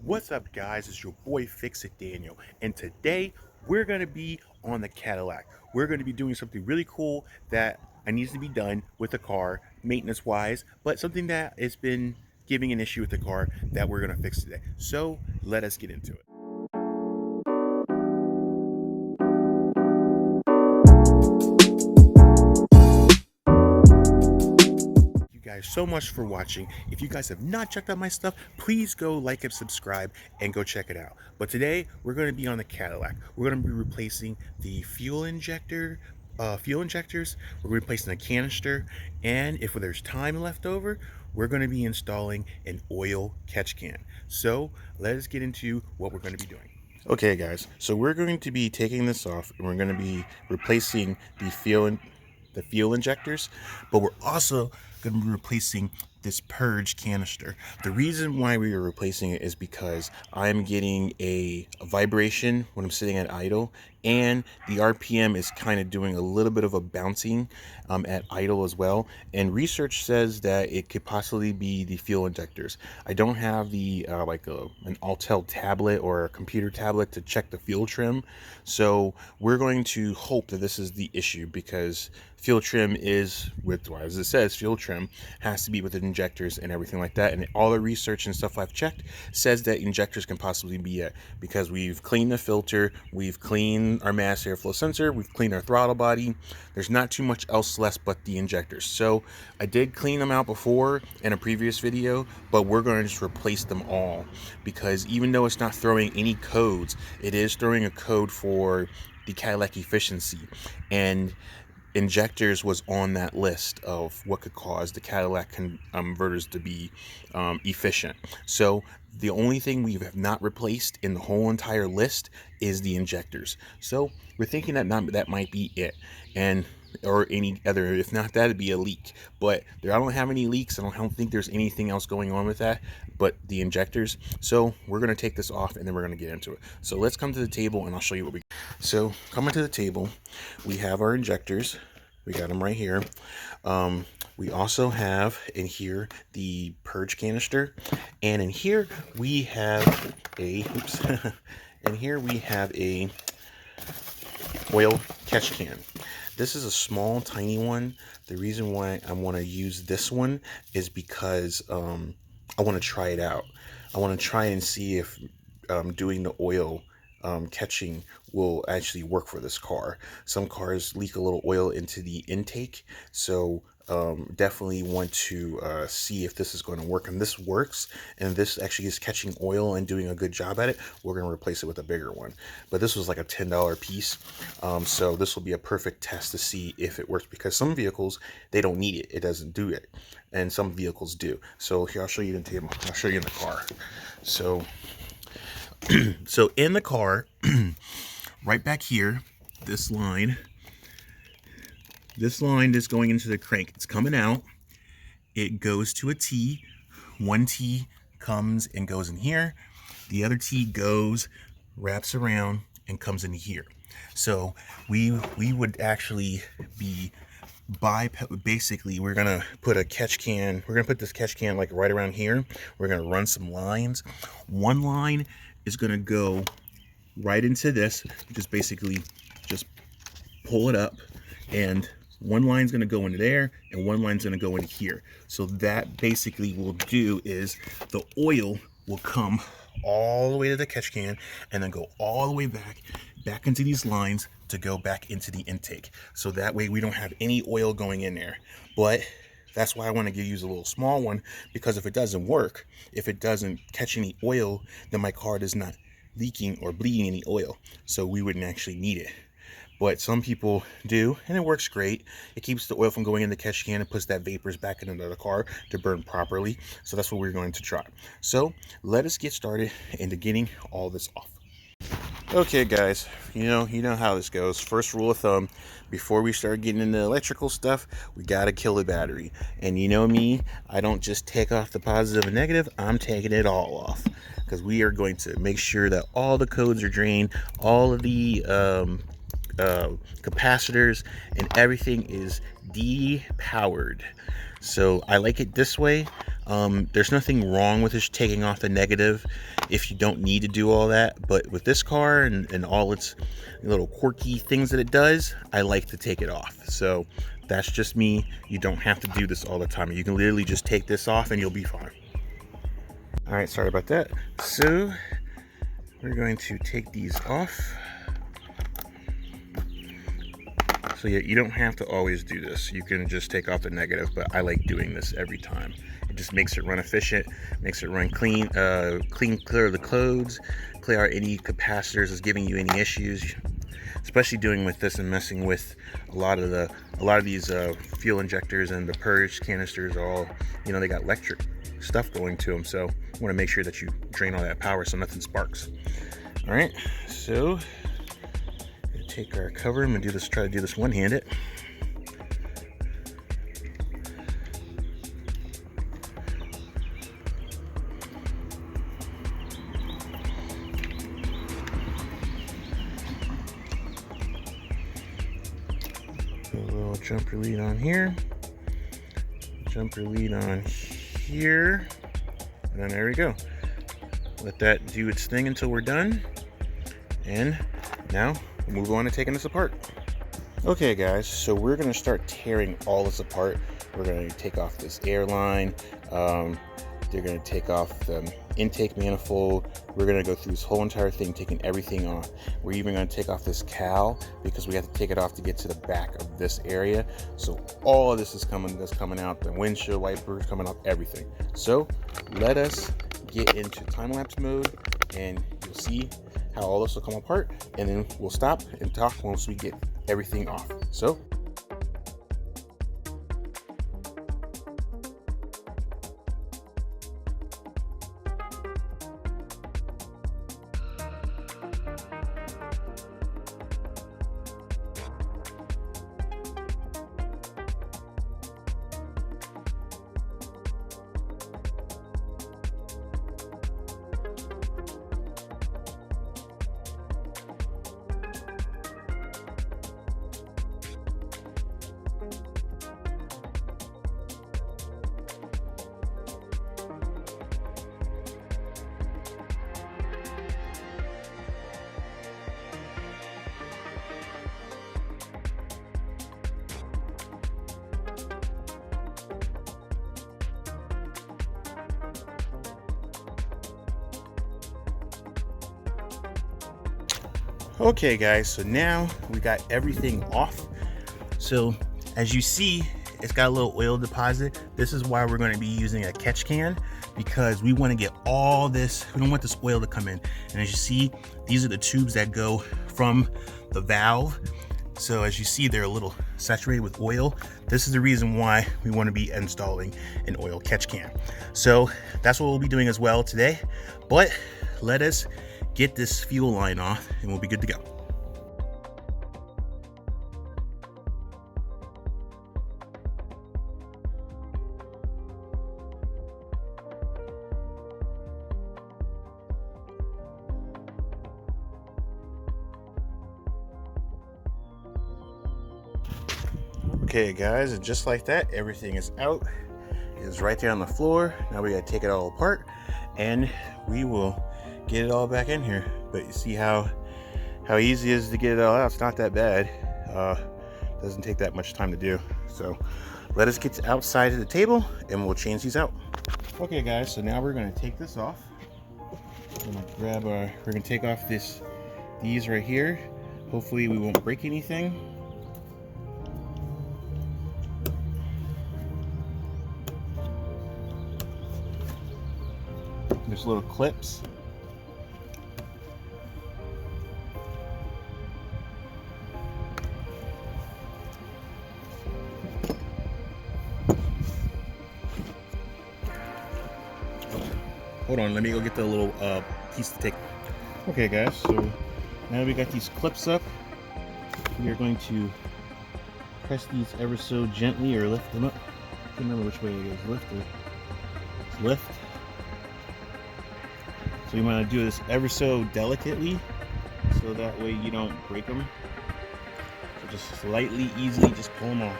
What's up, guys? It's your boy Fix It Daniel, and today we're going to be on the Cadillac. We're going to be doing something really cool that needs to be done with the car, maintenance wise, but something that has been giving an issue with the car that we're going to fix today. So let us get into it. You guys so much for watching. If you guys have not checked out my stuff, please go like and subscribe and go check it out. But today we're going to be on the Cadillac. We're going to be replacing the fuel injectors. We're replacing the canister, and if there's time left over, we're going to be installing an oil catch can. So let us get into what we're going to be doing. Okay, guys, so we're going to be taking this off and we're going to be replacing the fuel injectors, but we're also going to be replacing this purge canister. The reason why we are replacing it is because I'm getting a vibration when I'm sitting at idle, and the RPM is kind of doing a little bit of a bouncing at idle as well. And research says that it could possibly be the fuel injectors. I don't have the an Altel tablet or a computer tablet to check the fuel trim, so we're going to hope that this is the issue, because fuel trim is with, as it says, fuel trim has to be with the injectors and everything like that. And all the research and stuff I've checked says that injectors can possibly be it, because we've cleaned the filter, we've cleaned our mass airflow sensor, we've cleaned our throttle body. There's not too much else left but the injectors. So I did clean them out before in a previous video, but we're going to just replace them all, because even though it's not throwing any codes, it is throwing a code for the Cadillac efficiency, and injectors was on that list of what could cause the Cadillac converters to be efficient. So the only thing we have not replaced in the whole entire list is the injectors. So we're thinking that that might be it, and or any other. If not that, it'd be a leak. But I don't have any leaks. I don't think there's anything else going on with that but the injectors. So we're going to take this off and then we're going to get into it. So let's come to the table and I'll show you what we got. So coming to the table, we have our injectors. We got them right here. We also have in here the purge canister, and in here we have a and here we have a oil catch can. This is a small, tiny one. The reason why I want to use this one is because I want to try it out. I want to try and see if doing the oil catching will actually work for this car. Some cars leak a little oil into the intake, so definitely want to see if this is going to work. And this works, and this actually is catching oil and doing a good job at it. We're going to replace it with a bigger one, but this was like a $10 piece, so this will be a perfect test to see if it works, because some vehicles, they don't need it, it doesn't do it, and some vehicles do. So here, I'll show you the table, I'll show you in the car. So so in the car, right back here, this line is going into the crank. It's coming out. It goes to a T. One T comes and goes in here. The other T goes, wraps around, and comes in here. So we would actually be basically, we're gonna put a catch can. We're gonna put this catch can like right around here. We're gonna run some lines. One line is gonna go right into this. Just basically just pull it up, and one line's going to go into there and one line's going to go into here. So that basically will do is the oil will come all the way to the catch can and then go all the way back into these lines to go back into the intake. So that way we don't have any oil going in there. But that's why I want to use a little small one, because if it doesn't work, if it doesn't catch any oil, then my car is not leaking or bleeding any oil. So we wouldn't actually need it. But some people do, and it works great. It keeps the oil from going in the catch can and puts that vapors back into the car to burn properly. So that's what we're going to try. So let us get started into getting all this off. Okay, guys, you know how this goes. First rule of thumb, before we start getting into electrical stuff, we gotta kill the battery. And you know me, I don't just take off the positive and negative, I'm taking it all off, because we are going to make sure that all the codes are drained, all of the capacitors and everything is depowered. So I like it this way. There's nothing wrong with just taking off the negative if you don't need to do all that. But with this car and all its little quirky things that it does, I like to take it off. So that's just me. You don't have to do this all the time. You can literally just take this off and you'll be fine. All right, sorry about that. So we're going to take these off. So yeah, you don't have to always do this. You can just take off the negative, but I like doing this every time. It just makes it run efficient, makes it run clean, clear the codes, clear out any capacitors that's giving you any issues. Especially doing with this and messing with a lot of these fuel injectors and the purge canisters are all, you know, they got electric stuff going to them. So you want to make sure that you drain all that power so nothing sparks. All right, so take our cover and do this. Try to do this one-handed. Put a little jumper lead on here. Jumper lead on here. And then there we go. Let that do its thing until we're done. And now we'll move on to taking this apart. Okay guys, so we're going to start tearing all this apart. We're going to take off this air line. They're going to take off the intake manifold. We're going to go through this whole entire thing, taking everything off. We're even going to take off this cowl because we have to take it off to get to the back of this area. So all of this is coming out. The windshield wipers coming off, everything. So let us get into time-lapse mode and you'll see how all this will come apart, and then we'll stop and talk once we get everything off. So okay guys, so now we got everything off. So as you see, it's got a little oil deposit. This is why we're going to be using a catch can, because we want to get all this, we don't want this oil to come in. And as you see, these are the tubes that go from the valve. So as you see, they're a little saturated with oil. This is the reason why we want to be installing an oil catch can. So that's what we'll be doing as well today. But let us get this fuel line off and we'll be good to go. Okay guys, and just like that, everything is out. It's right there on the floor. Now we gotta take it all apart and we will get it all back in here. But you see how easy it is to get it all out. It's not that bad. Doesn't take that much time to do. So let us get to outside of the table and we'll change these out. Okay guys, so now we're gonna take this off. We're gonna take off these right here. Hopefully we won't break anything. There's little clips. Hold on, let me go get the little piece to take. Okay guys, so now we got these clips up. We are going to press these ever so gently or lift them up. I can't remember which way it goes, lift or lift. So you want to do this ever so delicately, so that way you don't break them. So just slightly, easily, just pull them off.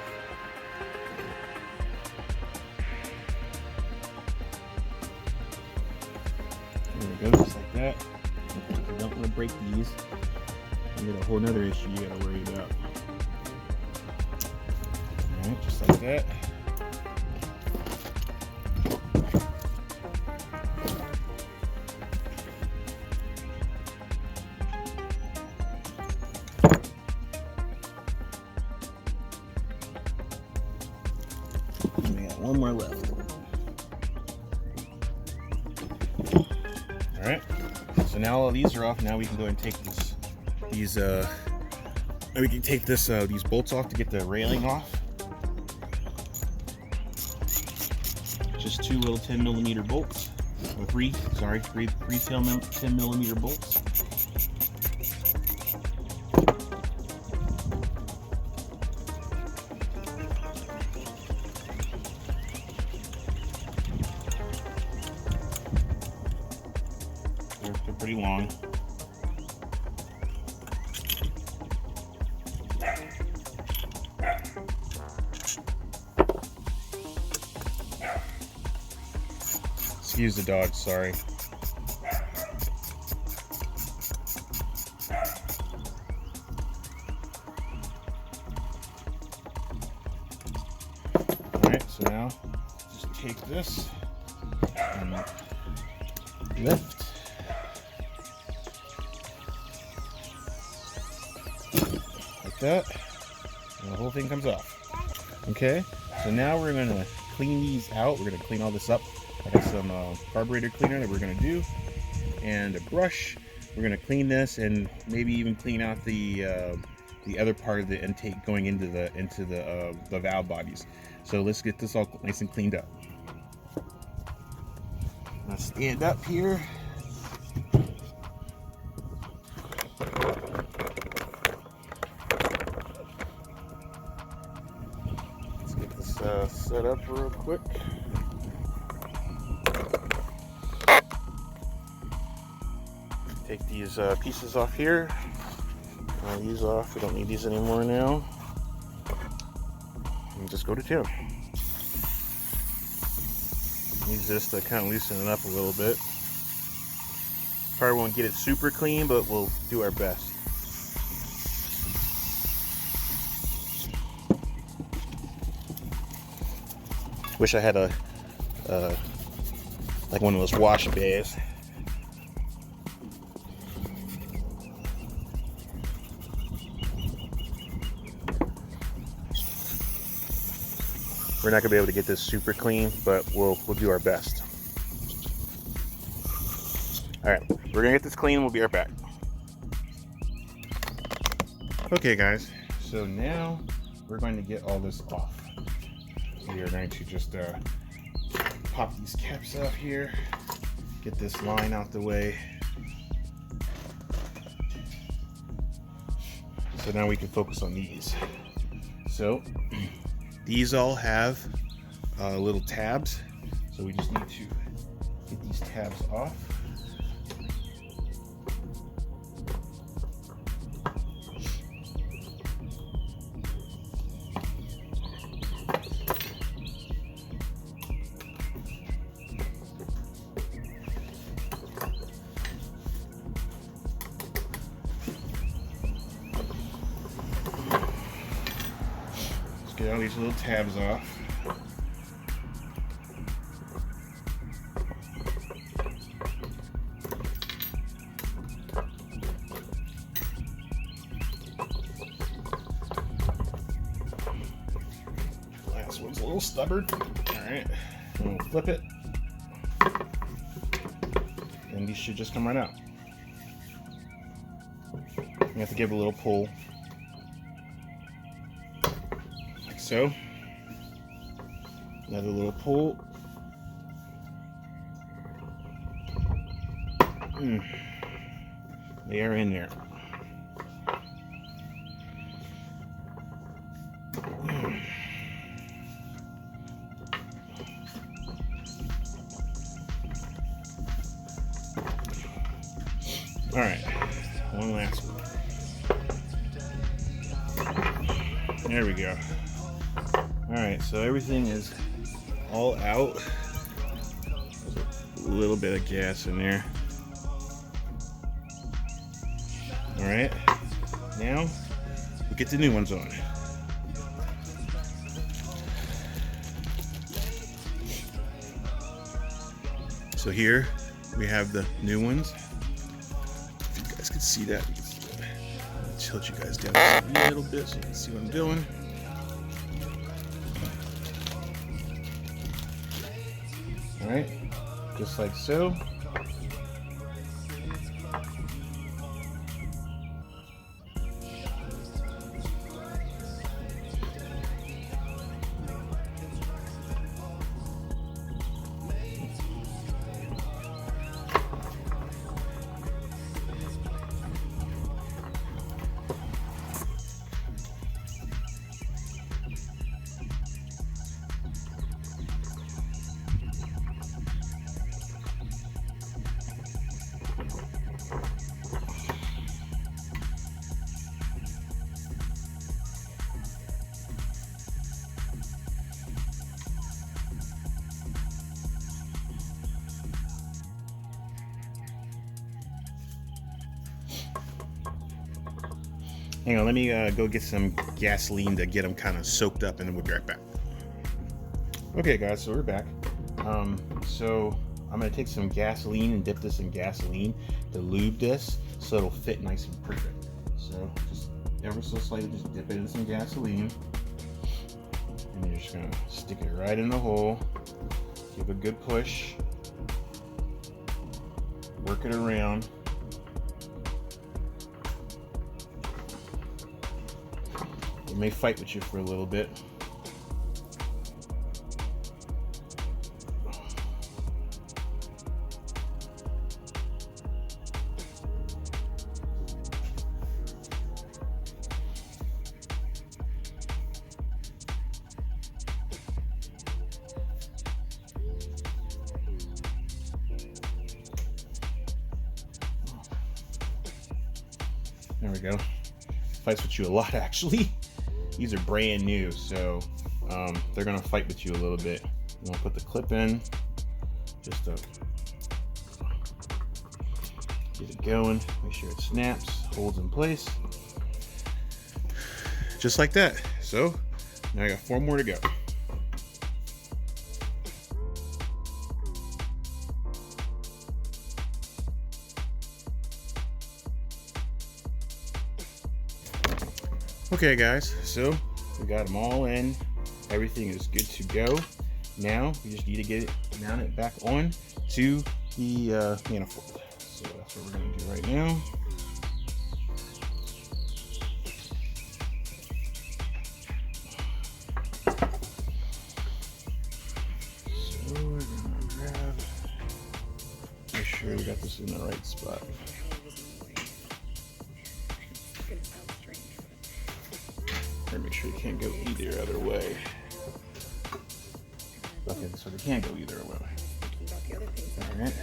that. You don't want to break these. You got a whole nother issue you gotta worry about. Alright, just like that. We got one more left. Alright, so now all these are off. Now we can go and take these bolts off to get the railing off. Just two little 10mm bolts, or three 10mm bolts. They're pretty long. Excuse the dog, sorry. Alright, so now just take this and lift. Like that. And the whole thing comes off. Okay, so now we're going to clean these out. We're going to clean all this up. I got some carburetor cleaner that we're going to do, and a brush. We're going to clean this and maybe even clean out the other part of the intake going into the valve bodies. So let's get this all nice and cleaned up. Let's stand up here. Let's get this set up real quick. Take these pieces off here. These off. We don't need these anymore now. And just go to town. Use this to kind of loosen it up a little bit. Probably won't get it super clean, but we'll do our best. Wish I had a like one of those wash bays. We're not gonna be able to get this super clean, but we'll do our best. All right, we're gonna get this clean. We'll be right back. Okay, guys. So now we're going to get all this off. So we are going to just pop these caps off here. Get this line out the way. So now we can focus on these. So these all have little tabs, so we just need to get these tabs off. Get all these little tabs off. Last one's a little stubborn. Alright, and we'll flip it. And these should just come right out. You have to give it a little pull. So, another little pull. They are in there. All right, one last one. There we go. Alright, so everything is all out. There's a little bit of gas in there. All right, now we get the new ones on. So here we have the new ones. If you guys can see that, I'll tilt you guys down a little bit so you can see what I'm doing. All right, just like so. Hang on, let me go get some gasoline to get them kind of soaked up, and then we'll be right back. Okay, guys, so we're back. So I'm gonna take some gasoline and dip this in gasoline to lube this so it'll fit nice and perfect. So just ever so slightly, just dip it in some gasoline, and you're just gonna stick it right in the hole. Give a good push. Work it around. It may fight with you for a little bit. There we go. Fights with you a lot, actually. These are brand new, so they're gonna fight with you a little bit. I'm gonna put the clip in, just to get it going. Make sure it snaps, holds in place, just like that. So now I got 4 more to go. Okay guys, so we got them all in. Everything is good to go. Now we just need to get it mounted back on to the manifold. So that's what we're gonna do right now. So we're gonna grab, make sure we got this in the right spot. Make sure you can't go either other way. Okay, so they can't go either way. All right.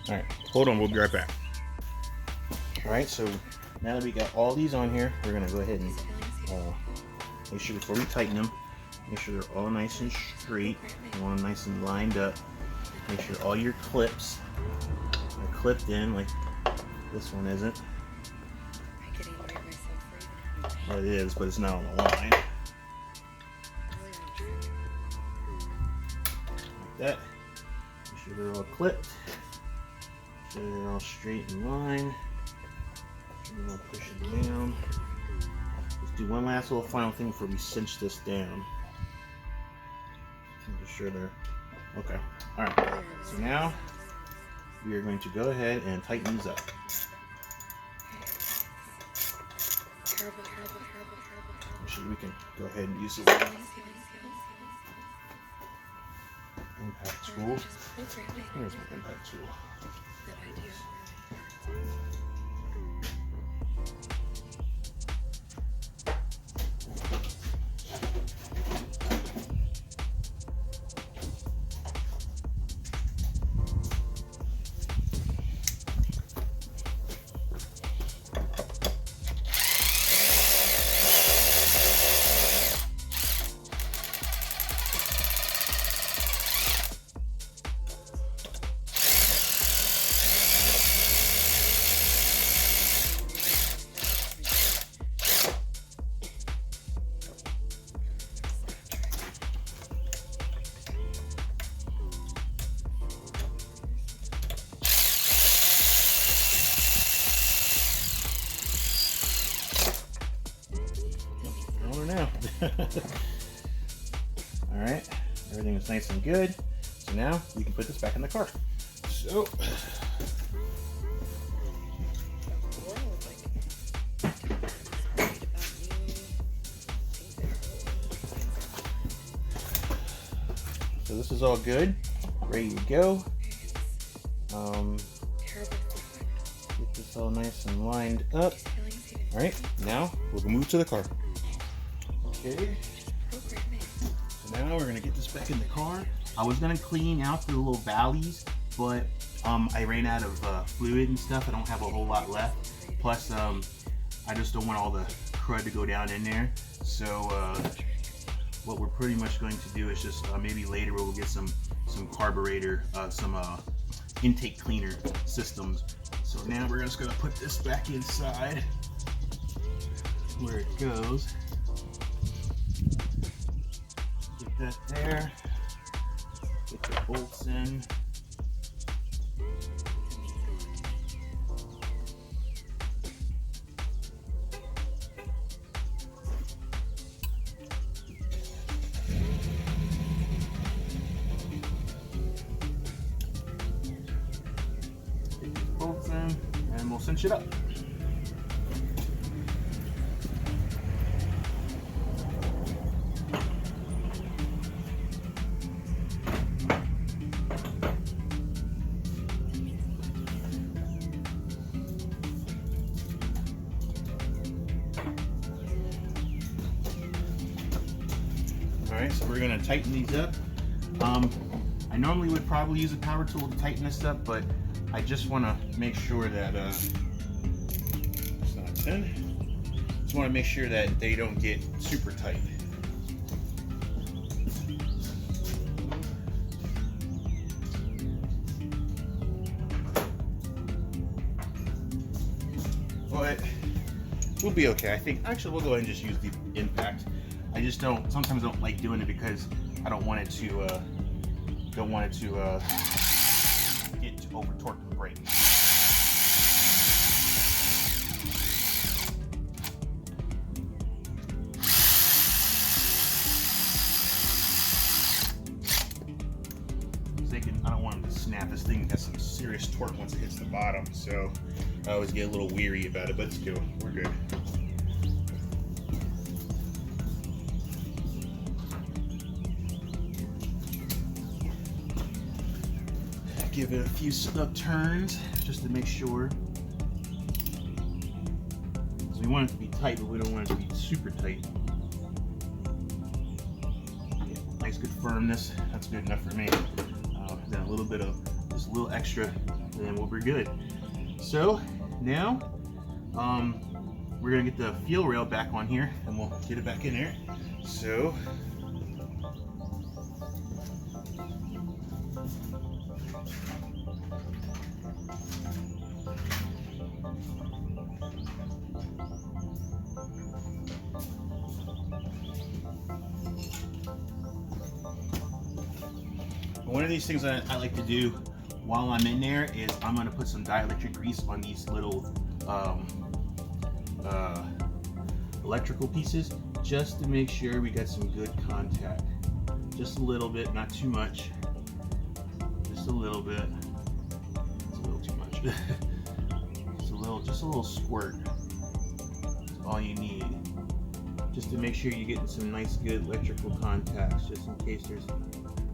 All right, hold on, we'll be right back. All right, so now that we got all these on here, we're gonna go ahead and make sure before we tighten them, make sure they're all nice and straight. You want them nice and lined up. Make sure all your clips are clipped in, like this one isn't. Well, it is, but it's not on the line. Like that. Make sure they're all clipped. Make sure they're all straight in line. We're gonna push it down. Let's do one last little final thing before we cinch this down. Make sure they're okay. All right. So now we are going to go ahead and tighten these up. Actually, we can go ahead and use the impact tool. Here's my impact tool. All right, everything is nice and good. So now we can put this back in the car. So. So this is all good, ready to go. Get this all nice and lined up. All right, now we'll move to the car. Okay. So now we're gonna get this back in the car. I was gonna clean out the little valleys, but I ran out of fluid and stuff. I don't have a whole lot left. Plus, I just don't want all the crud to go down in there. So what we're pretty much going to do is just maybe later we'll get some carburetor, some intake cleaner systems. So now we're just gonna put this back inside where it goes. Get that there. Get the bolts in. Bolts in, and we'll cinch it up. All right, so we're gonna tighten these up. I normally would probably use a power tool to tighten this up, but I just want to make sure that it's not 10. Just want to make sure that they don't get super tight. But we'll be okay. I think actually we'll go ahead and just use the impact. I just sometimes don't like doing it because I don't want it to get over torque and brake. I don't want them to snap. This thing has some serious torque once it hits the bottom, so I always get a little weary about it, but it's good. We're good. Give it a few turns just to make sure. So we want it to be tight, but we don't want it to be super tight. Yeah, nice good firmness. That's good enough for me. Then a little bit of just a little extra, and then we'll be good. So now we're gonna get the fuel rail back on here, and we'll get it back in there. So. One of these things that I like to do while I'm in there is I'm going to put some dielectric grease on these little electrical pieces just to make sure we got some good contact. Just a little bit, not too much. Just a little bit. It's a little too much. Just a little squirt. That's all you need. Just to make sure you're getting some nice good electrical contacts, just in case there's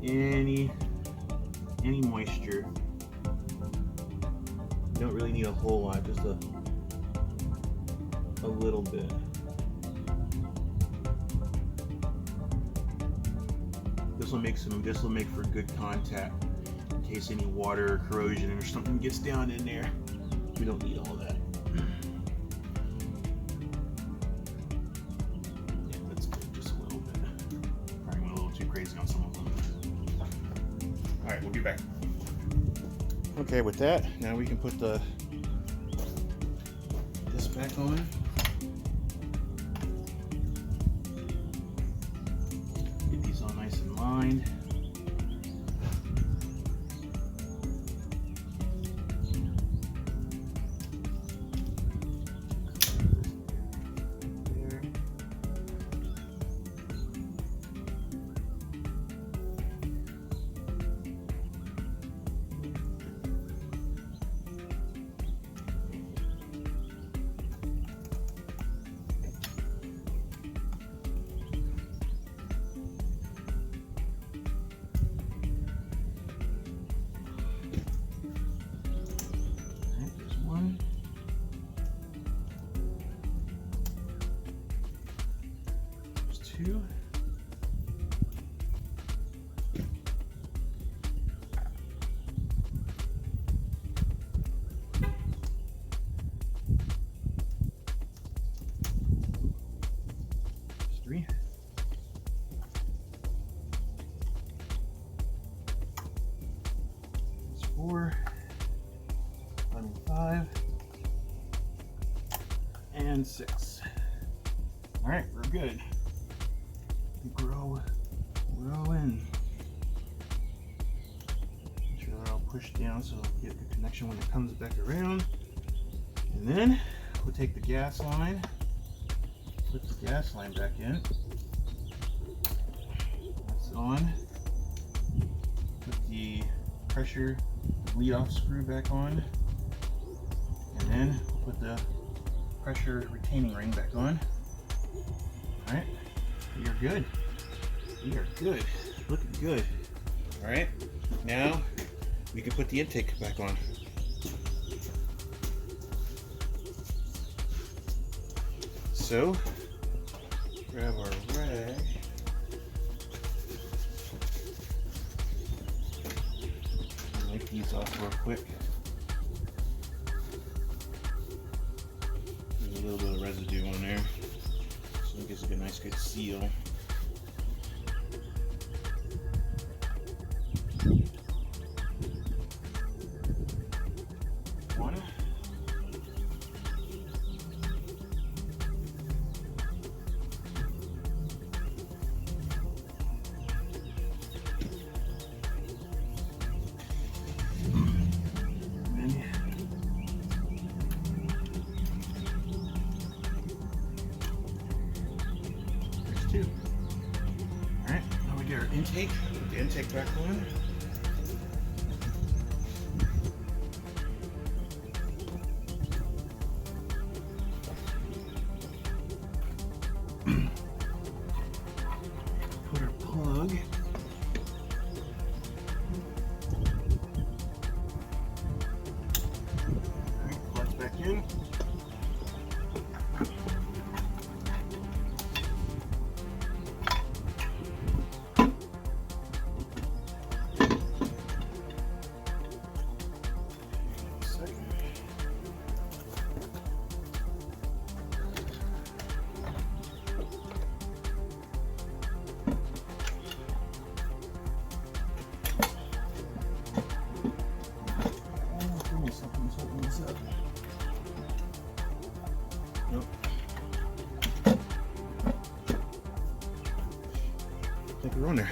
any moisture. You don't really need a whole lot, just a little bit. This will make for good contact in case any water or corrosion or something gets down in there. We don't need all that. Yeah, that's good, just a little bit. Probably went a little too crazy on some of them. All right, we'll be back. Okay, with that, now we can put this back on. Get these all nice and lined. 2. There's 3. There's 4. 5. And 6. All right, we're good. I think we're all in. Make sure they're all pushed down so we'll get the connection when it comes back around. And then we'll take the gas line, put the gas line back in. That's on. Put the pressure lead off screw back on. And then we'll put the pressure retaining ring back on. All right, we are good. We are good. Looking good. All right, now we can put the intake back on. So, grab our rag. Wipe these off real quick. There's a little bit of residue on there, so it gives it a nice good seal. One. There's 2. All right, now we get our intake. Put the intake back on. Put our plug. All right, plug's back in. Something's holding this up. Nope. I think we're on there.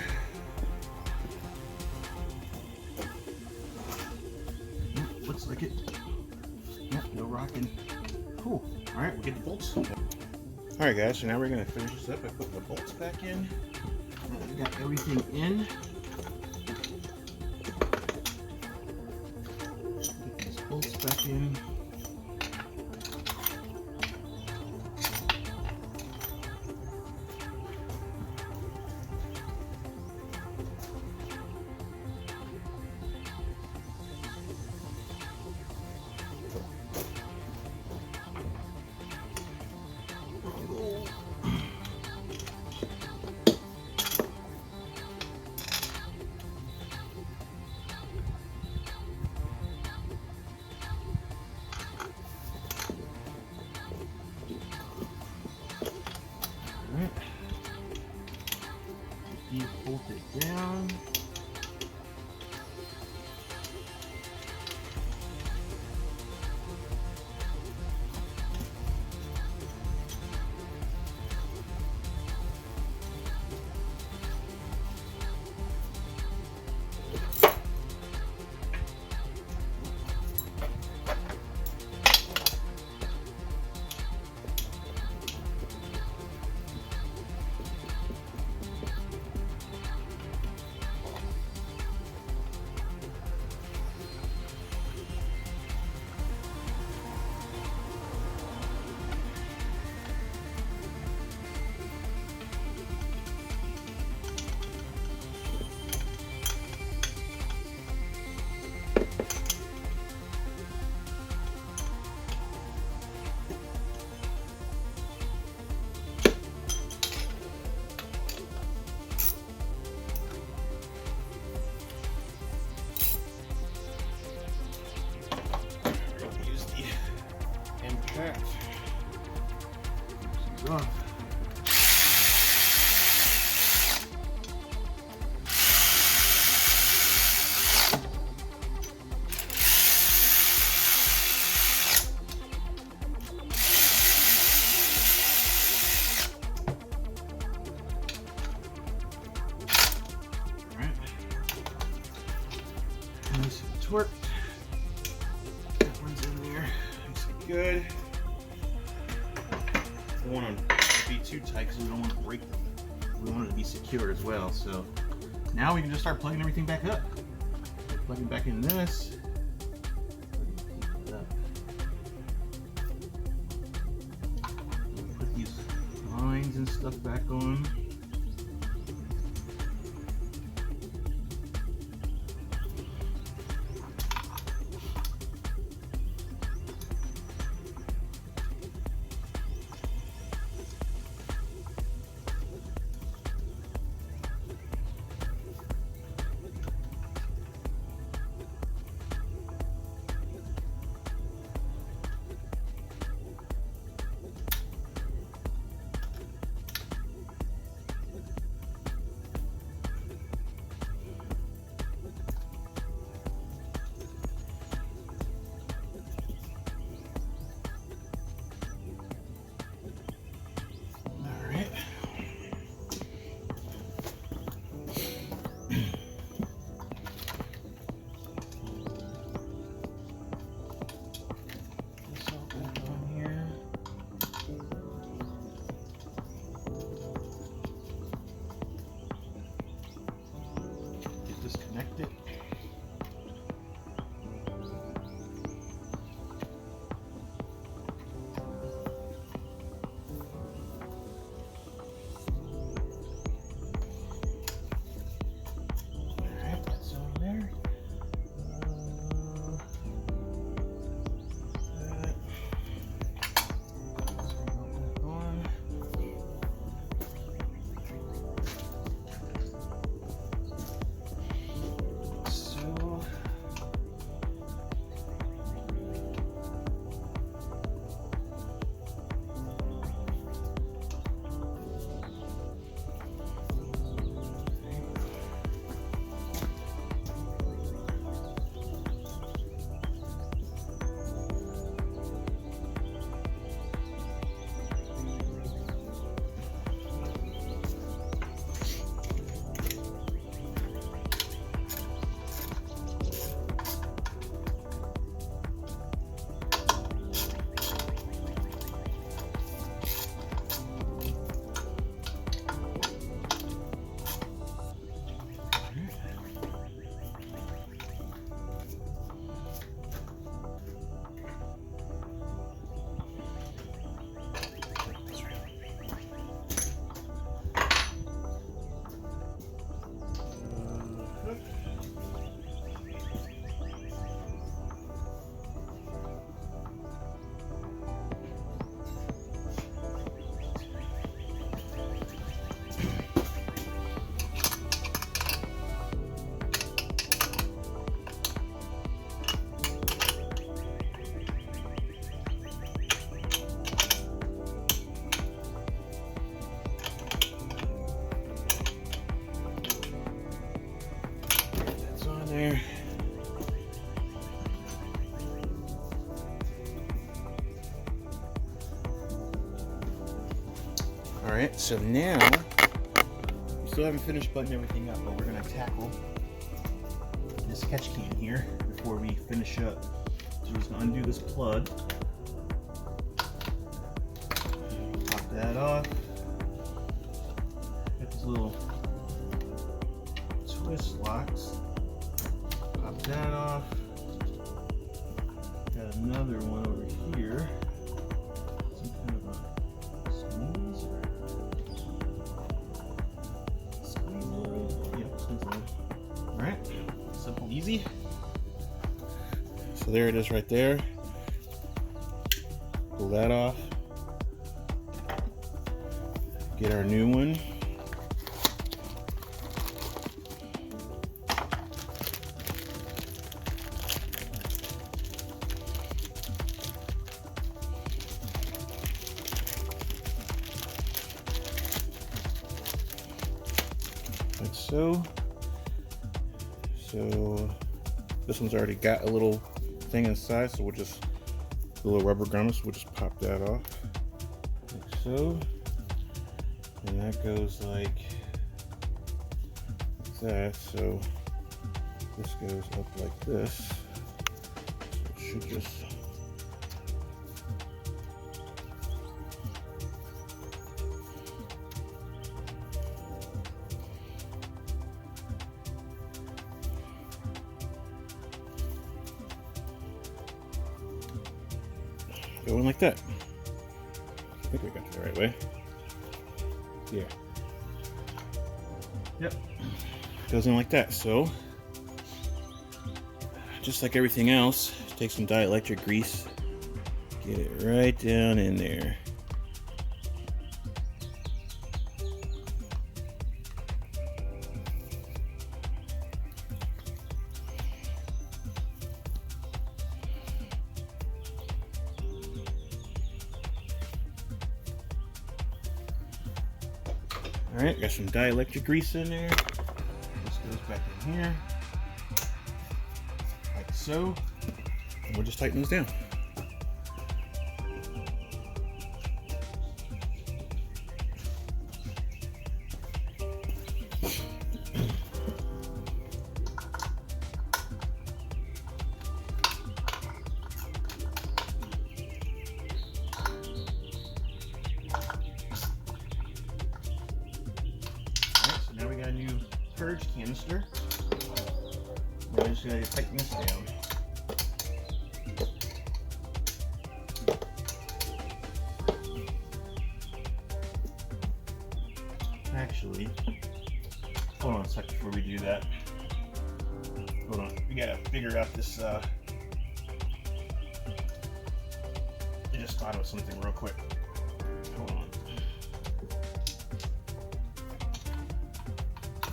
Nope, looks like it. Nope, no rocking. Cool. All right, we'll get the bolts. All right, guys. So now we're gonna finish this up by putting the bolts back in. Now that we got everything in. Bolts back in. Alright. These bolted down. off. Nice and torqued. That one's in there. Nice and good. We don't want to be too tight because we don't want to break them. We want it to be secure as well. So now we can just start plugging everything back up. Plugging back in this. Put these lines and stuff back on. Disconnect it. Alright, that's on there. There. All right, so now we still haven't finished buttoning everything up, but we're gonna tackle this catch can here before we finish up. So we're just gonna undo this plug, pop that off. Got these little twist locks. Pop that off. Got another one over here. Some kind of a squeeze or squeeze oil. Yep, squeeze oil. Alright, simple, easy. So there it is right there. Pull that off. Get our new one. so. So this one's already got a little thing inside, so we'll just, the little rubber grommets, we'll just pop that off like so. And that goes like that. So this goes up like this. So it should just go in like that. I think we got it the right way. Yeah. Yep. Goes in like that. So, just like everything else, take some dielectric grease, get it right down in there. Alright, got some dielectric grease in there. This goes back in here, like so. And we'll just tighten this down. Now we got a new purge canister. Now we just gotta tighten this down. Actually, hold on a second before we do that. Hold on, we gotta figure out this. I just thought of something real quick. Hold on.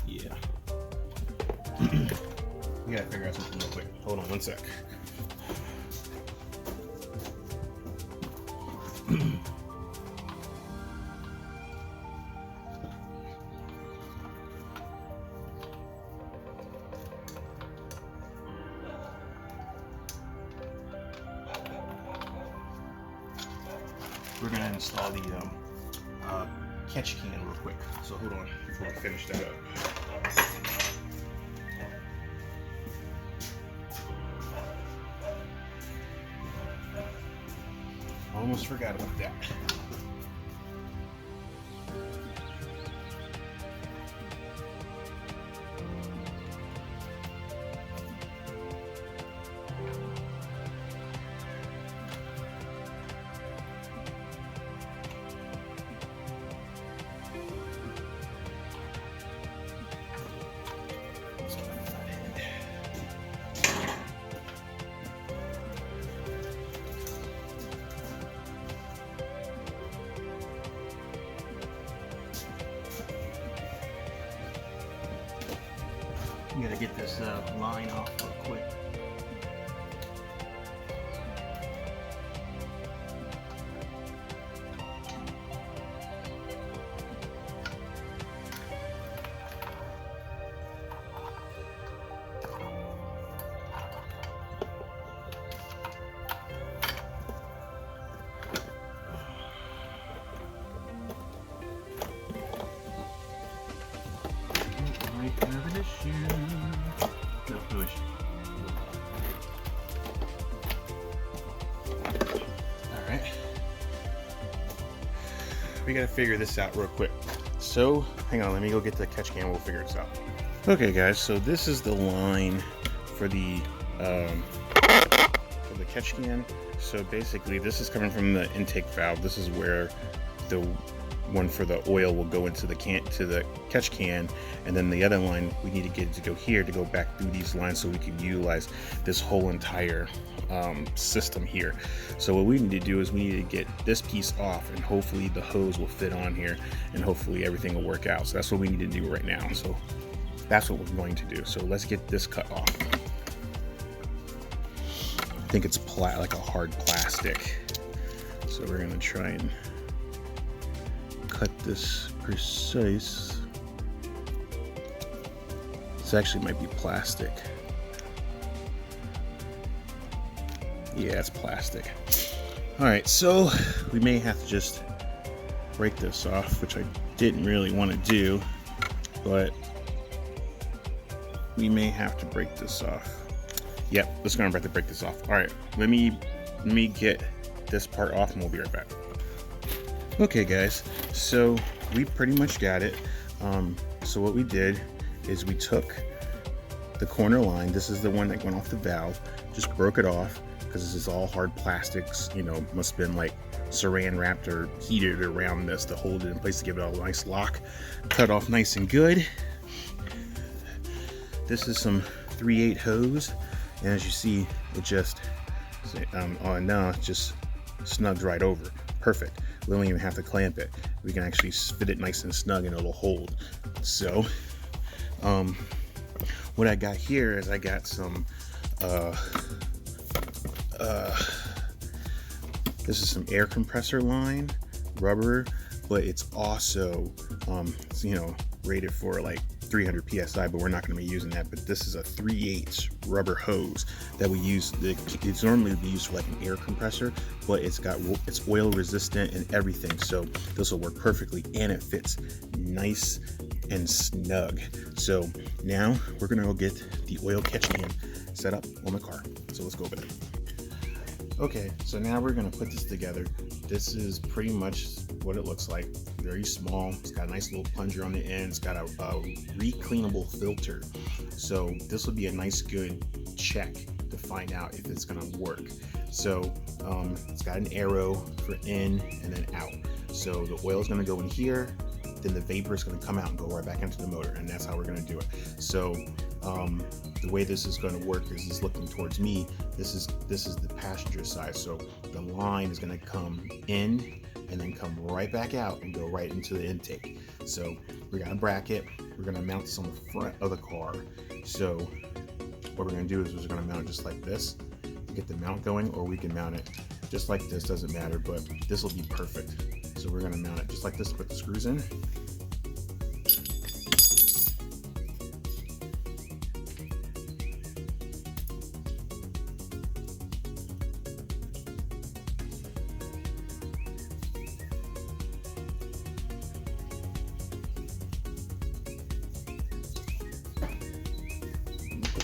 Yeah. We gotta figure out something real quick. Hold on one sec. We're gonna install the catch can real quick. So hold on before I finish that up. Almost forgot about that. You gotta get this line off real quick. Have an issue. No issue. Alright. We gotta figure this out real quick. So, hang on, let me go get the catch can, we'll figure this out. Okay guys, so this is the line for the catch can. So basically this is coming from the intake valve. This is where the one for the oil will go into the catch can, and then the other line we need to get it to go here to go back through these lines so we can utilize this whole entire system here. So what we need to do is we need to get this piece off, and hopefully the hose will fit on here, and hopefully everything will work out. So that's what we need to do right now. So that's what we're going to do. So let's get this cut off. I think it's like a hard plastic. So we're gonna try and cut this precise. This actually might be plastic. Yeah, it's plastic. All right, so we may have to just break this off, which I didn't really want to do, but we may have to break this off. Yep, let's go and have to break this off. All right, let me get this part off and we'll be right back. Okay guys, so we pretty much got it. So what we did is we took the corner line. This is the one that went off the valve. Just broke it off because this is all hard plastics. You know, must have been like saran wrapped or heated around this to hold it in place to give it a nice lock. Cut off nice and good. This is some 3/8 hose, and as you see, it just it just snugs right over. Perfect. We don't even have to clamp it. We can actually fit it nice and snug and it'll hold. So what I got here is I got some this is some air compressor line rubber, but it's also you know, rated for like 300 psi, but we're not going to be using that. But this is a 3/8 rubber hose that we use. It's normally used for like an air compressor, but it's oil resistant and everything, so this will work perfectly, and it fits nice and snug. So now we're gonna go get the oil catch can set up on the car. So let's go over there. Okay, so now we're gonna put this together. This is pretty much what it looks like. Very small. It's got a nice little plunger on the end. It's got a recleanable filter. So this will be a nice good check to find out if it's gonna work. So it's got an arrow for in and then out. So the oil is gonna go in here, then the vapor is gonna come out and go right back into the motor, and that's how we're gonna do it. So the way this is going to work is it's looking towards me. This is the passenger side, so the line is going to come in and then come right back out and go right into the intake. So we got a bracket. We're going to mount this on the front of the car. So what we're going to do is we're going to mount it just like this to get the mount going, or we can mount it just like this, doesn't matter, but this will be perfect. So we're going to mount it just like this, put the screws in.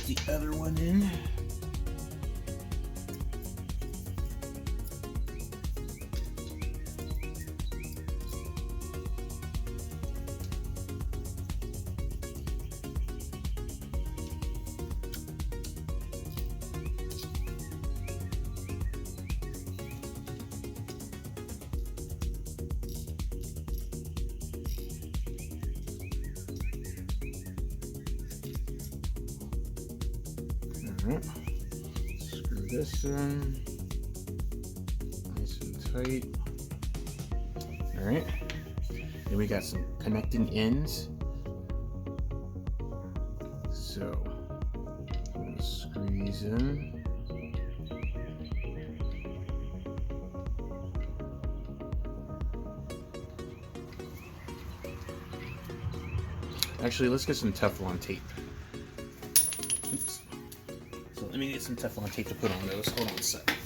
The other one in. Screw this in nice and tight. All right, then we got some connecting ends. So I'm gonna squeeze in. Actually, let's get some Teflon tape. Oops. So let me get some Teflon tape to put on those. Hold on a second.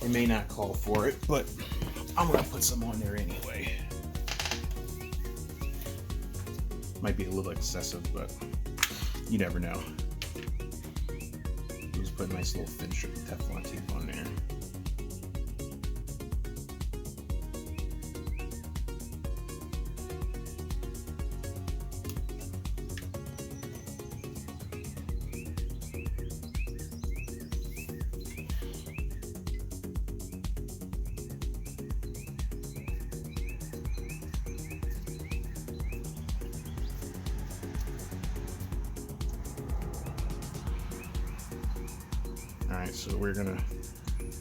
It may not call for it, but I'm gonna put some on there anyway. Might be a little excessive, but you never know. Just put a nice little thin strip of Teflon tape on there. Alright, so we're gonna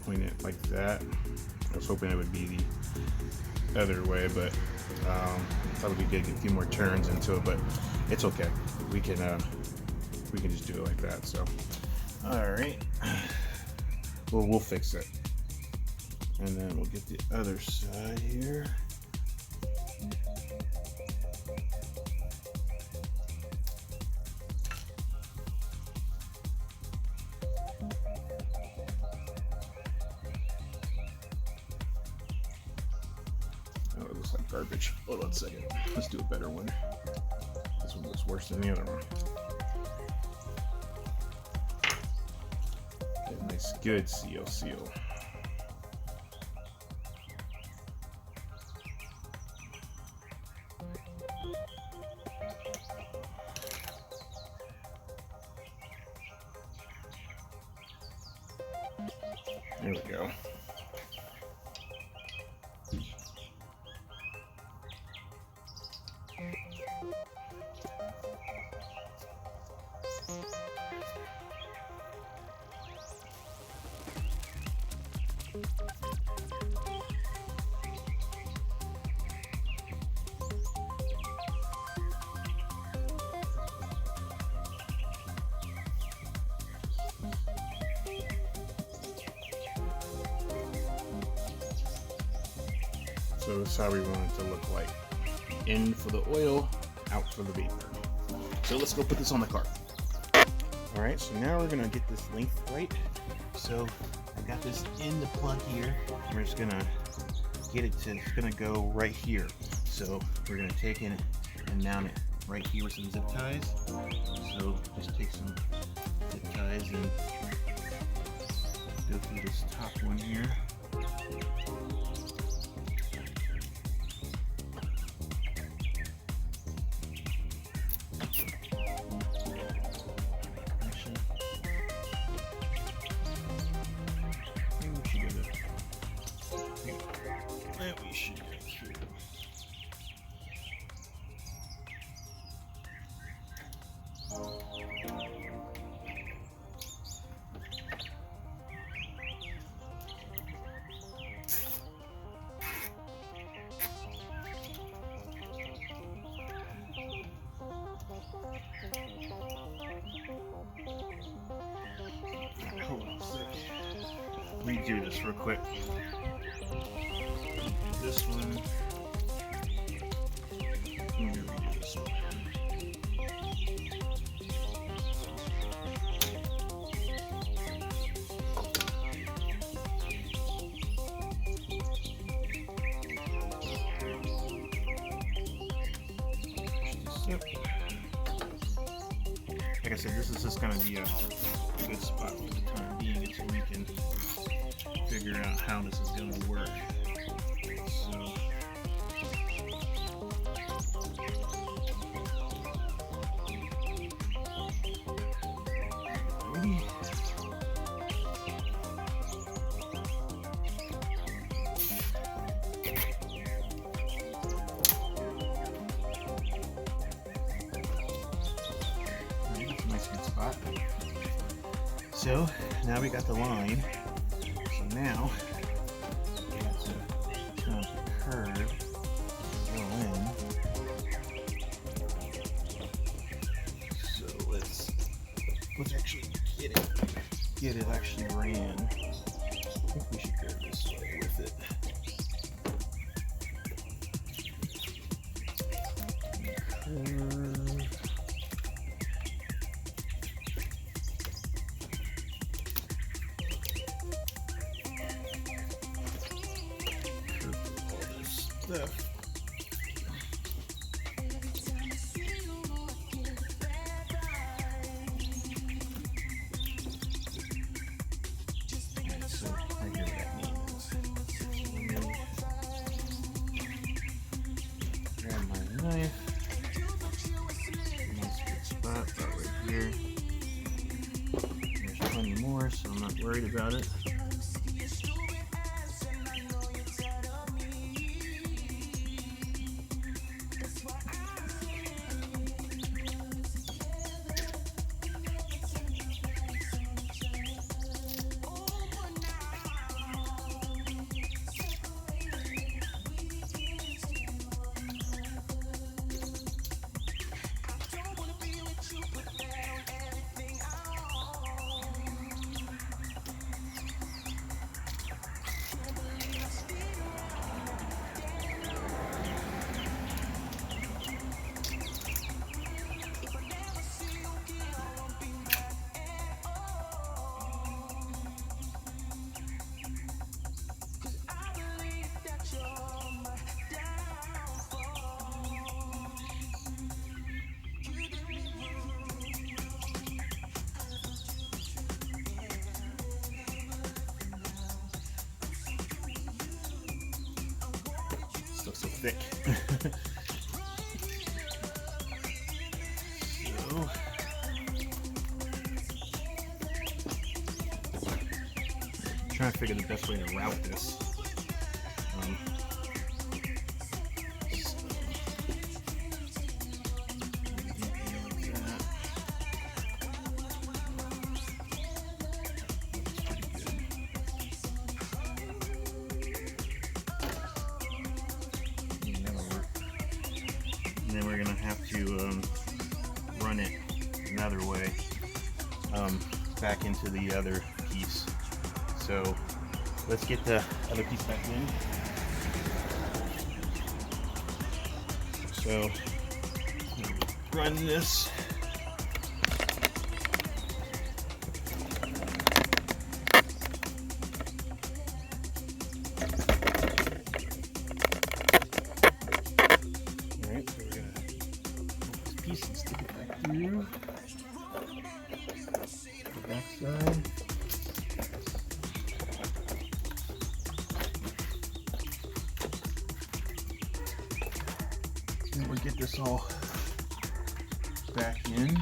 point it like that. I was hoping it would be the other way, but probably did get a few more turns into it, but it's okay. We can just do it like that. So, alright, Well, we'll fix it. And then we'll get the other side here. Oh, it looks like garbage. Hold on a second. Let's do a better one. This one looks worse than the other one. A nice, good seal. There we go. So this is how we want it to look like. In for the oil, out for the vapor. So let's go put this on the cart. Alright, so now we're gonna get this length right. So I've got this in the plug here. We're just gonna get it to, it's gonna go right here. So we're gonna take it and mount it right here with some zip ties. So just take some zip ties and go through this top one here. We should go through. Hold on a sec. Redo this real quick. This one. Here we do this one. Like I said, this is just going to be a good spot for the time being until we can figure out how this is going to work. So now we got the line. So now we have to turn the curve, go in. So let's actually get it actually ran. I think we should go this way with it. Stuff. So I hear what that means. Grab my knife. Nice good spot about right here. There's plenty more, so I'm not worried about it. thick. So, I'm trying to figure the best way to route this. And then we're gonna have to run it another way back into the other piece. So let's get the other piece back in. So run this. Piece and stick it back through the back side. And we'll get this all back in.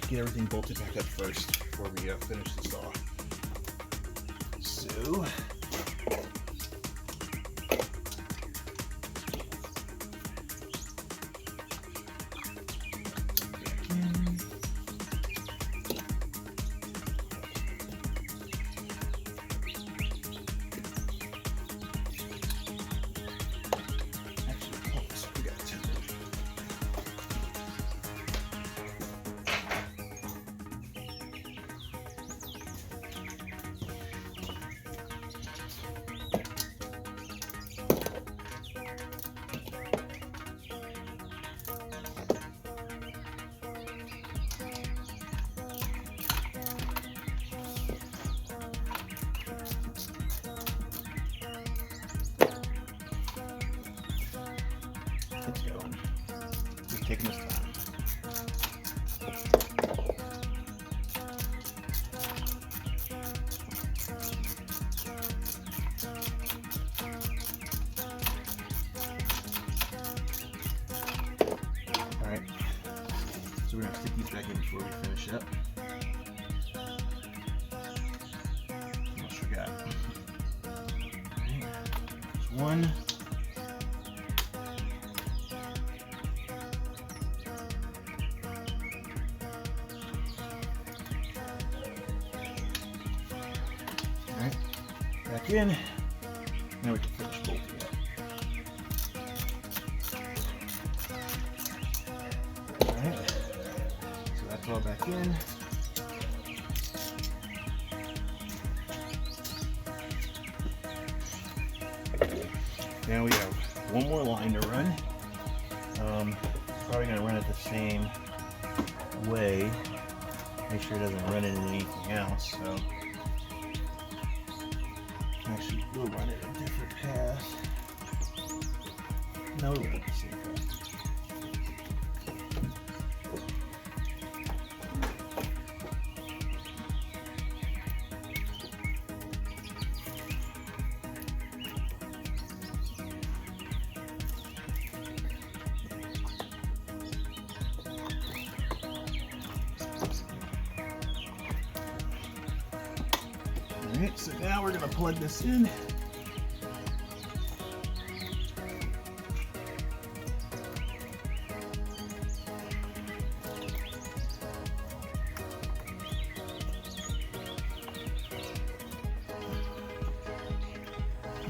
Get everything bolted back up first before we finish this off. So, it's going. Just taking this time. Alright, so we're going to stick these back in before we finish up. What else we got? Alright, there's one. Alright, back in. Now we can finish bolting it. Alright, so that's all back in. Now we have one more line to run. Probably going to run it the same way. Make sure it doesn't run into anything else. So actually, we'll run it a different path. No, we'll run it the same path. Alright, so now we're going to plug this in.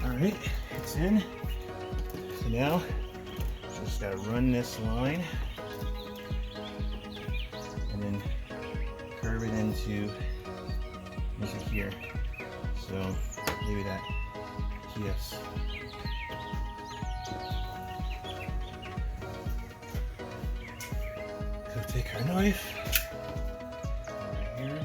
Alright, it's in. So now, just got to run this line and then curve it into here. So maybe that, yes. So take our knife right here.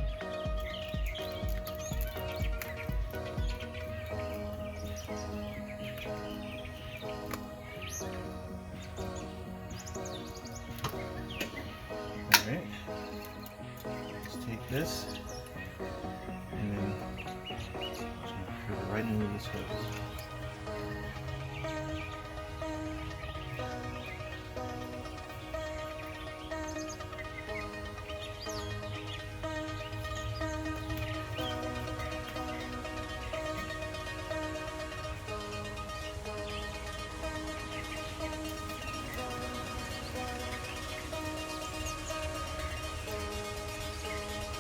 this, and then just gonna put it right into this hose.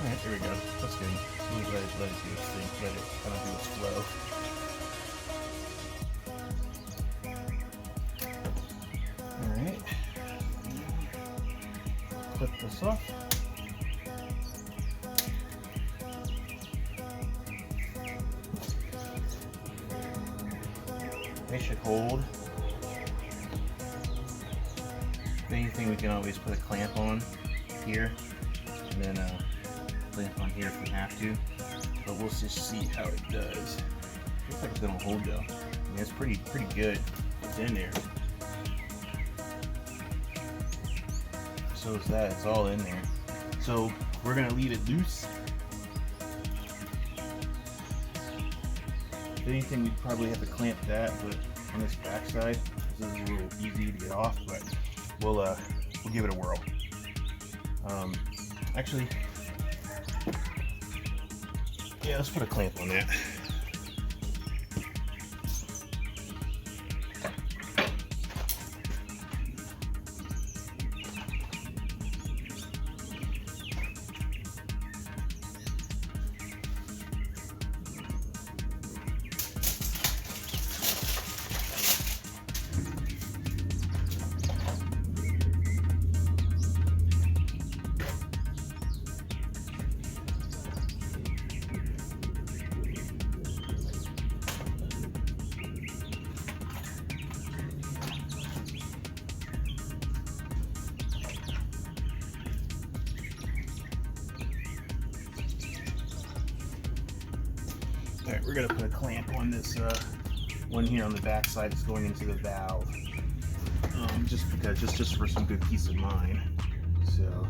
Alright, here we go. That's good. We'll let it do its thing. Let it kind of do its flow. Alright. Clip this off. They should hold. If anything, we can always put a clamp on here, and then clamp on here if we have to. But we'll just see how it does. Looks like it's gonna hold though. I mean, it's pretty good. It's in there. So is that. It's all in there. So we're gonna leave it loose. If anything, we'd probably have to clamp that, but on this back side, this is a little easy to get off, but we'll give it a whirl. Actually, yeah, let's put a clamp on that. Alright, we're going to put a clamp on this one here on the back side that's going into the valve. Just for some good peace of mind. So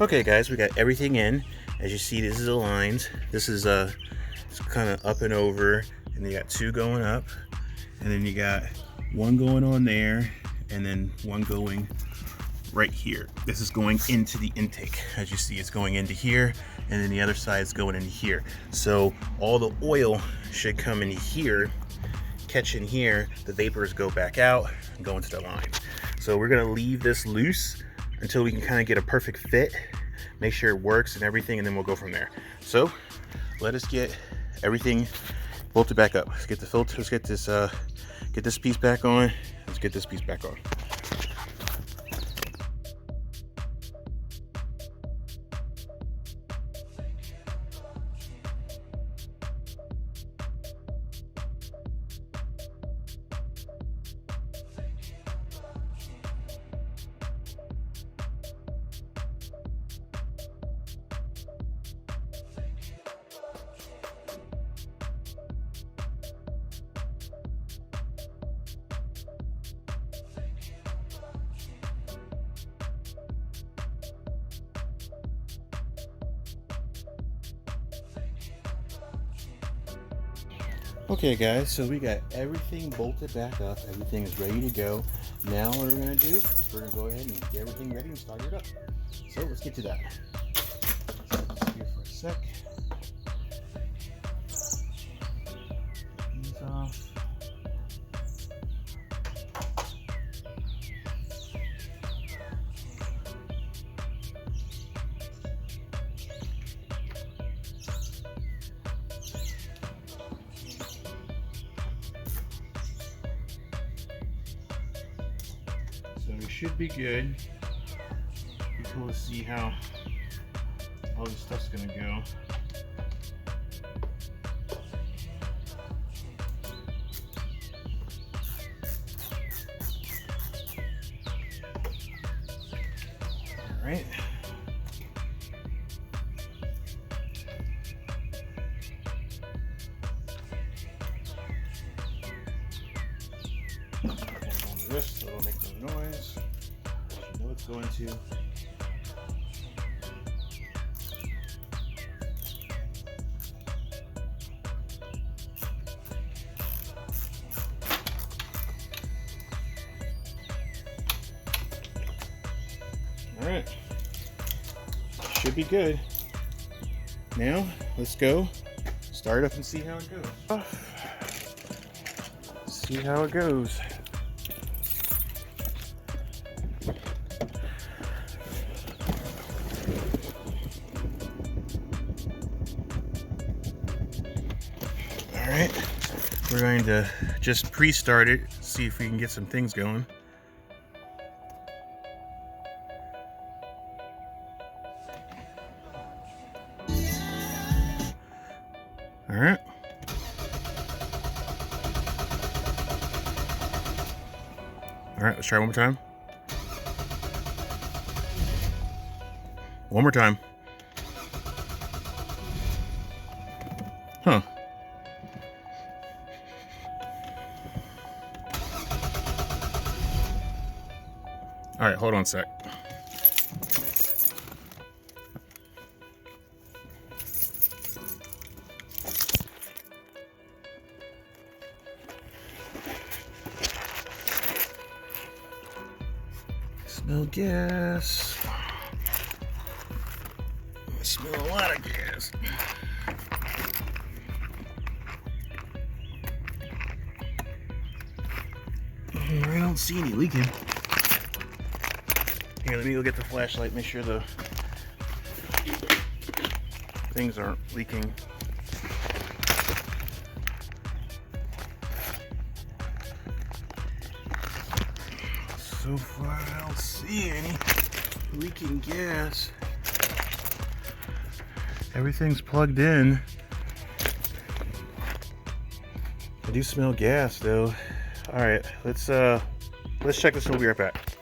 okay guys, we got everything in. As you see, this is the lines. This is it's kind of up and over, and you got two going up, and then you got one going on there, and then one going right here. This is going into the intake. As you see, it's going into here, and then the other side is going into here. So all the oil should come in here, catch in here, the vapors go back out and go into the line. So we're gonna leave this loose until we can kind of get a perfect fit, make sure it works and everything, and then we'll go from there. So let us get everything bolted back up. Let's get the filter, let's get this piece back on. Let's get this piece back on. Okay guys, so we got everything bolted back up, everything is ready to go. Now what we're gonna do is we're gonna go ahead and get everything ready and start it up. So let's get to that. Just here for a sec. These off. So we should be good. Be cool to see how all this stuff's gonna go. All right. the wrist so it'll make no noise. You know it's going to. All right, should be good. Now let's go start up and see how it goes. See how it goes. All right, we're going to just pre-start it, see if we can get some things going. All right. All right, let's try one more time. One more time. Huh. All right, hold on a sec. Smell gas. I smell a lot of gas. I don't see any leaking. Here, let me go get the flashlight, make sure the things aren't leaking. So far, I don't see any leaking gas. Everything's plugged in. I do smell gas though. All right, let's check this and we'll be right back.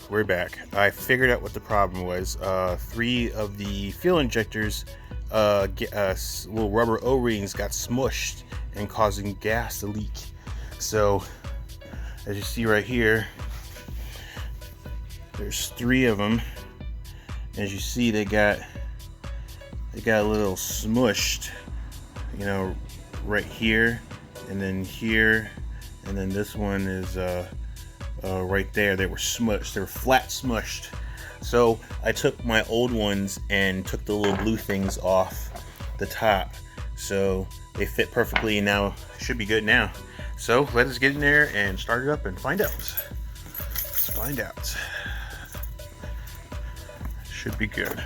We're back. I figured out what the problem was. 3 of the fuel injectors, little rubber O-rings got smushed and causing gas to leak. So, as you see right here, there's 3 of them. As you see, they got a little smushed, you know, right here, and then here, and then this one is right there. They were smushed. They were flat smushed. So I took my old ones and took the little blue things off the top, so they fit perfectly, and now should be good now. So let us get in there and start it up and find out. Let's find out. Should be good.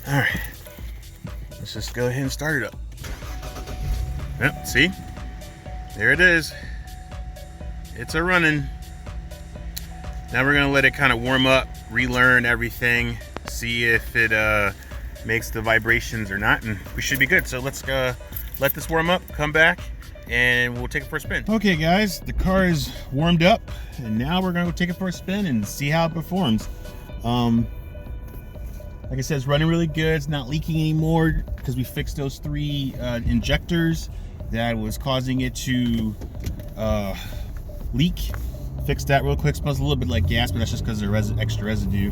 All right, let's just go ahead and start it up. Yep, see, there it is. It's a running. Now we're gonna let it kind of warm up, relearn everything, see if it makes the vibrations or not, and we should be good. So let's let this warm up, come back, and we'll take it for a spin. Okay guys, the car is warmed up, and now we're gonna go take it for a spin and see how it performs. Like I said, it's running really good. It's not leaking anymore because we fixed those 3 injectors that was causing it to leak. Fixed that real quick. Smells a little bit like gas, but that's just because of extra residue.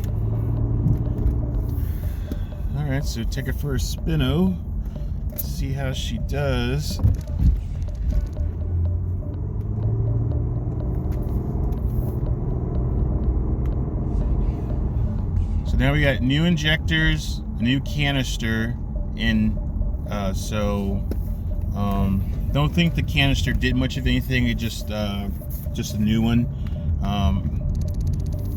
All right, so take her for a spin-o. See how she does. So now we got new injectors, a new canister, and don't think the canister did much of anything. It just a new one.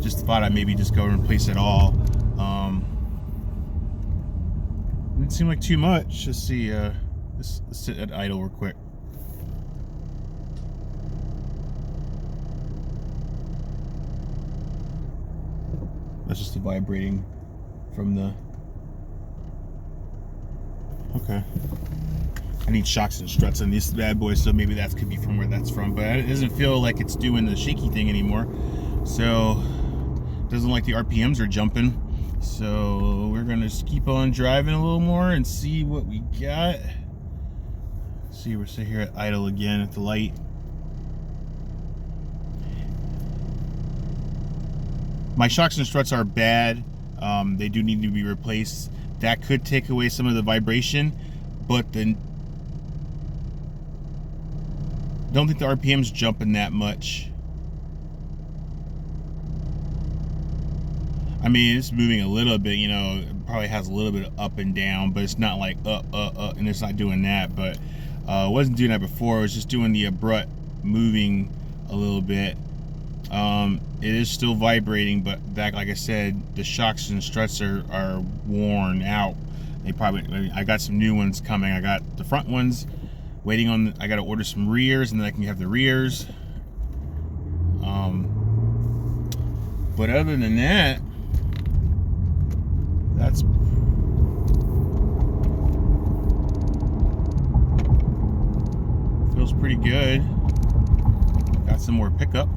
Just thought I'd maybe just go and replace it all. Didn't seem like too much. Let's see. Let's sit at idle real quick. That's just the vibrating from the. Okay. I need shocks and struts on these bad boys, so maybe that could be from where that's from. But it doesn't feel like it's doing the shaky thing anymore. So it doesn't like the RPMs are jumping. So we're gonna just keep on driving a little more and see what we got. Let's See, we're sitting here at idle again at the light. My shocks and struts are bad. They do need to be replaced. That could take away some of the vibration, but then don't think the RPM's jumping that much. I mean, it's moving a little bit, you know, it probably has a little bit of up and down, but it's not like and it's not doing that. But it wasn't doing that before. It was just doing the abrupt moving a little bit. It is still vibrating, but that, like I said, the shocks and struts are worn out. I got some new ones coming. I got the front ones waiting on. I got to order some rears, and then I can have the rears. But other than that, that's feels pretty good. Got some more pickup.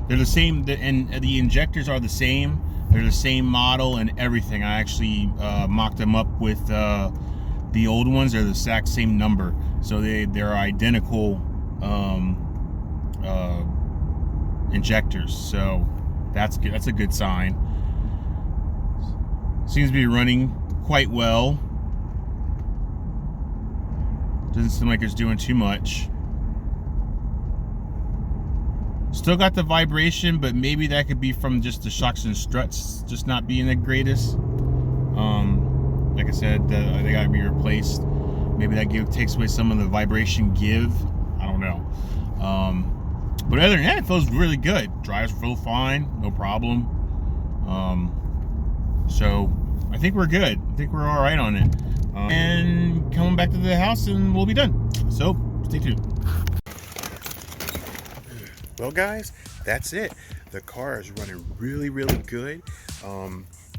They're the same, and the injectors are the same. They're the same model and everything. I actually mocked them up with the old ones. They're the exact same number, so they're identical injectors. So that's good. That's a good sign. Seems to be running quite well. Doesn't seem like it's doing too much. Still got the vibration, but maybe that could be from just the shocks and struts just not being the greatest. Like I said, they got to be replaced. Maybe that takes away some of the vibration give. I don't know. But other than that, it feels really good. Drives real fine, no problem. So I think we're good. I think we're all right on it. And coming back to the house, and we'll be done. So stay tuned. Well, guys, that's it. The car is running really, really good.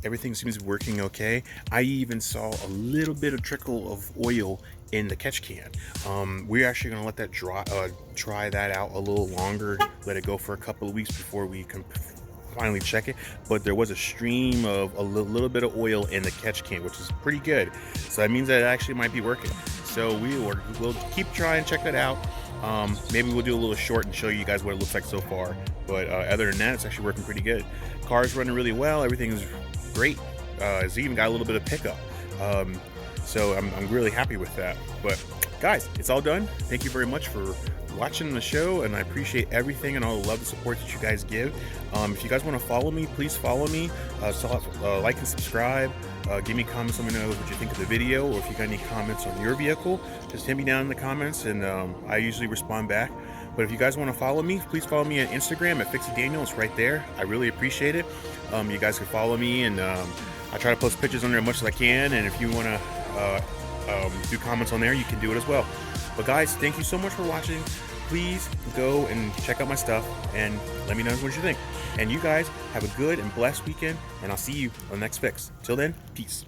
Everything seems to be working okay. I even saw a little bit of trickle of oil in the catch can. We're actually going to let that try that out a little longer, let it go for a couple of weeks before we can finally check it. But there was a stream of a little bit of oil in the catch can, which is pretty good. So that means that it actually might be working. So we'll keep trying, check that out. Maybe we'll do a little short and show you guys what it looks like so far. But other than that, it's actually working pretty good. Car's running really well. Everything's great. It's even got a little bit of pickup. So I'm really happy with that. But guys, it's all done. Thank you very much for watching the show, and I appreciate everything and all the love and support that you guys give. If you guys want to follow me, please follow me. Like and subscribe. Give me comments. Let me know what you think of the video, or if you got any comments on your vehicle, just hit me down in the comments, and I usually respond back. But if you guys want to follow me, please follow me on Instagram at FixItDaniel. It's right there. I really appreciate it. You guys can follow me, and I try to post pictures on there as much as I can. And if you want to do comments on there, you can do it as well. But guys, thank you so much for watching. Please go and check out my stuff and let me know what you think. And you guys have a good and blessed weekend, and I'll see you on the next fix. Till then, peace.